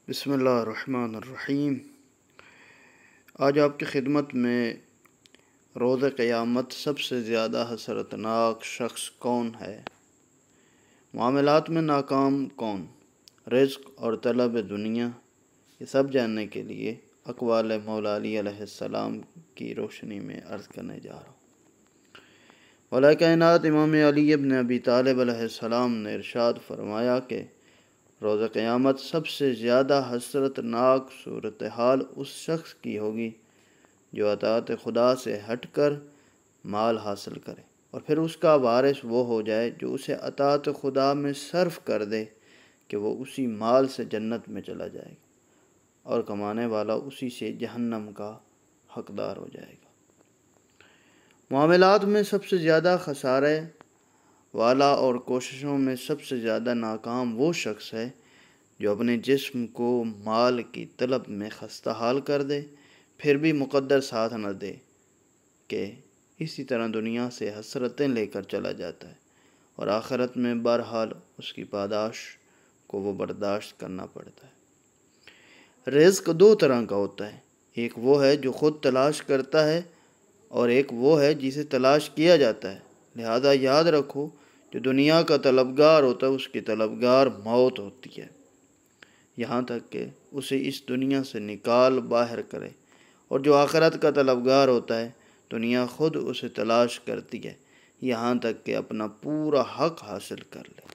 بسم اللہ الرحمن الرحیم۔ آج آپ کی خدمت میں روز قیامت سب سے زیادہ حسرتناک شخص کون ہے، معاملات میں ناکام کون، رزق اور طلب دنیا، یہ سب جاننے کے لیے اقوال مولا علی علیہ السلام کی روشنی میں عرض کرنے جا رہا ہوں۔ مولا کائنات امام علی ابن ابی طالب علیہ السلام نے ارشاد فرمایا کہ روز قیامت سب سے زیادہ حسرتناک صورتحال اس شخص کی ہوگی جو اطاعت خدا سے ہٹ کر مال حاصل کرے اور پھر اس کا وارث وہ ہو جائے جو اسے اطاعت خدا میں صرف کر دے کہ وہ اسی مال سے جنت میں چلا جائے گا اور کمانے والا اسی سے جہنم کا حقدار ہو جائے گا۔ معاملات میں سب سے زیادہ خسارے والا اور کوششوں میں سب سے زیادہ ناکام وہ شخص ہے جو اپنے جسم کو مال کی طلب میں خستہ حال کر دے، پھر بھی مقدر ساتھ نہ دے کہ اسی طرح دنیا سے حسرتیں لے کر چلا جاتا ہے اور آخرت میں بہرحال اس کی پاداش کو وہ برداشت کرنا پڑتا ہے۔ رزق دو طرح کا ہوتا ہے، ایک وہ ہے جو خود تلاش کرتا ہے اور ایک وہ ہے جسے تلاش کیا جاتا ہے۔ لہذا یاد رکھو، جو دنیا کا طلبگار ہوتا ہے اس کی طلبگار موت ہوتی ہے، یہاں تک کہ اسے اس دنیا سے نکال باہر کرے، اور جو آخرت کا طلبگار ہوتا ہے دنیا خود اسے تلاش کرتی ہے یہاں تک کہ اپنا پورا حق حاصل کر لے۔